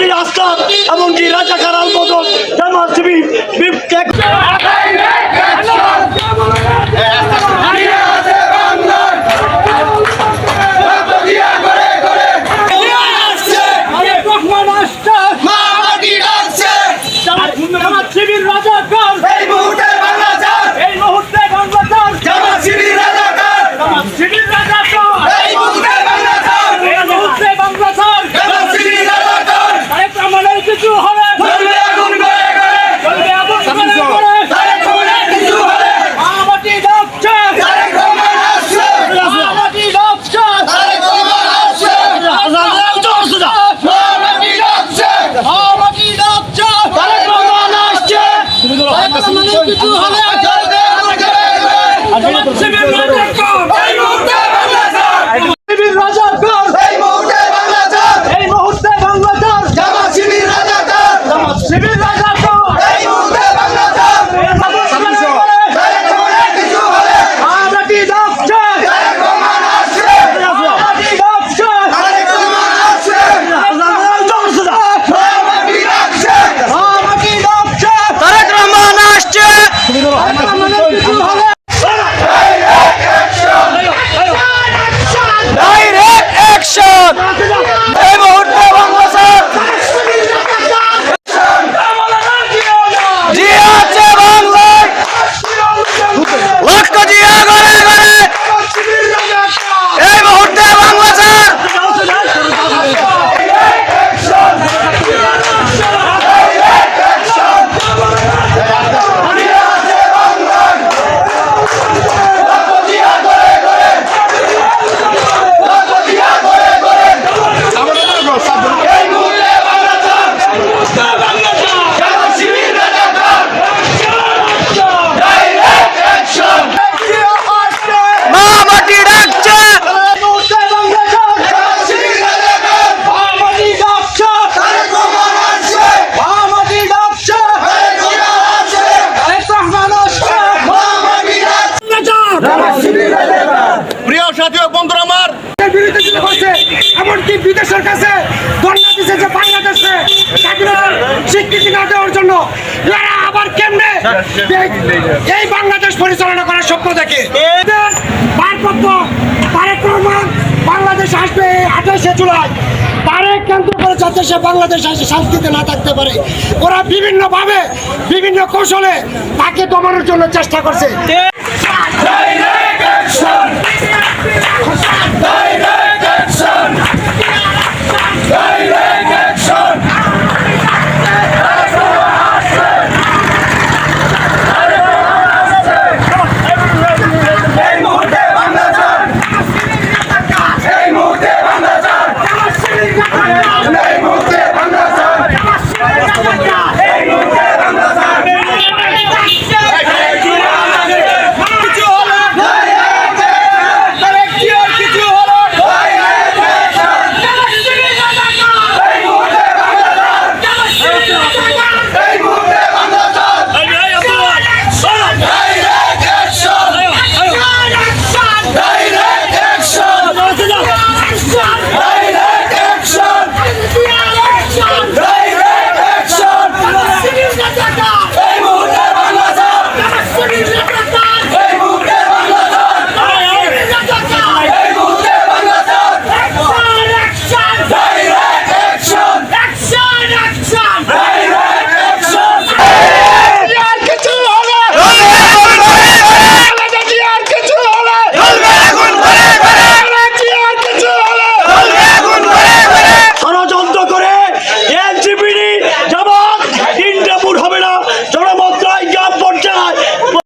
চৌধুরী আসলাম এমনকি রাজাকার আল বদর জামাত শিবির শিবির রাজাকার এই মুহূর্তে বাংলাদেশ এই মুহূর্তে বাংলাদেশ জামাত শিবির রাজাকার জামাত শিবির রাজাকার এই মুহূর্তে বাংলাদেশ এই মুহূর্তে বাংলাদেশ জামাত শিবির রাজাকার তারেক রহমানের কিছু হবে চলবে আগুন করে করে চলবে আগুন করে করে তারেক রহমানের কিছু হবে আমাটি ডাকছে তারেক রহমান আসছে আমাটি ডাকছে তারেক রহমান আসছে আজাদ চলছে আমাটি ডাকছে আমাটি ডাকছে তারেক রহমান আসছে কিছু হলে জামাত শিবির রাজাকার এই মুহূর্তে বাংলাদেশ শিবির রাজাকার এই মুহূর্তে বাংলাদেশ এই মুহূর্তে বাংলাদেশ জামাত শিবির রাজাকার জামাত শিবির রাজাকার এই মুহূর্তে বাংলাদেশ তারেক রহমানের কিছু হলে আমাটি ডাকছে তারেক রহমান আসছে আমাটি ডাকছে তারেক রহমান আসছে আমাটি ডাকছে আমাটি ডাকছে তারেক রহমান আসছে কিছু হলে ডাইরেক্ট অ্যাকশন এই মুহূর্তে বাংলাদেশ জিয়া আছে বাংলায় লক্ষ জিয়া ঘরে ঘরে এই মুহূর্তে বাংলাদেশ প্রিয় সাথী ও বন্ধুরা আমার বিরুদ্ধে যেটা করছে এমনকি বিদেশের কাছে ধর্ণা দিচ্ছে যে বাংলাদেশে স্বাধীনতার স্বীকৃতি না দেওয়ার জন্য এরা আবার কেমনে এই বাংলাদেশ পরিচালনা করার স্বপ্ন দেখে ভারপ্রাপ্ত তারেক রহমান বাংলাদেশ আসবে 28শে জুলাই তারেক কেন্দ্র করে যাতে সে বাংলাদেশ আসে শান্তিতে না থাকতে পারে ওরা বিভিন্নভাবে বিভিন্ন কৌশলে তাকে দমানোর জন্য চেষ্টা করছে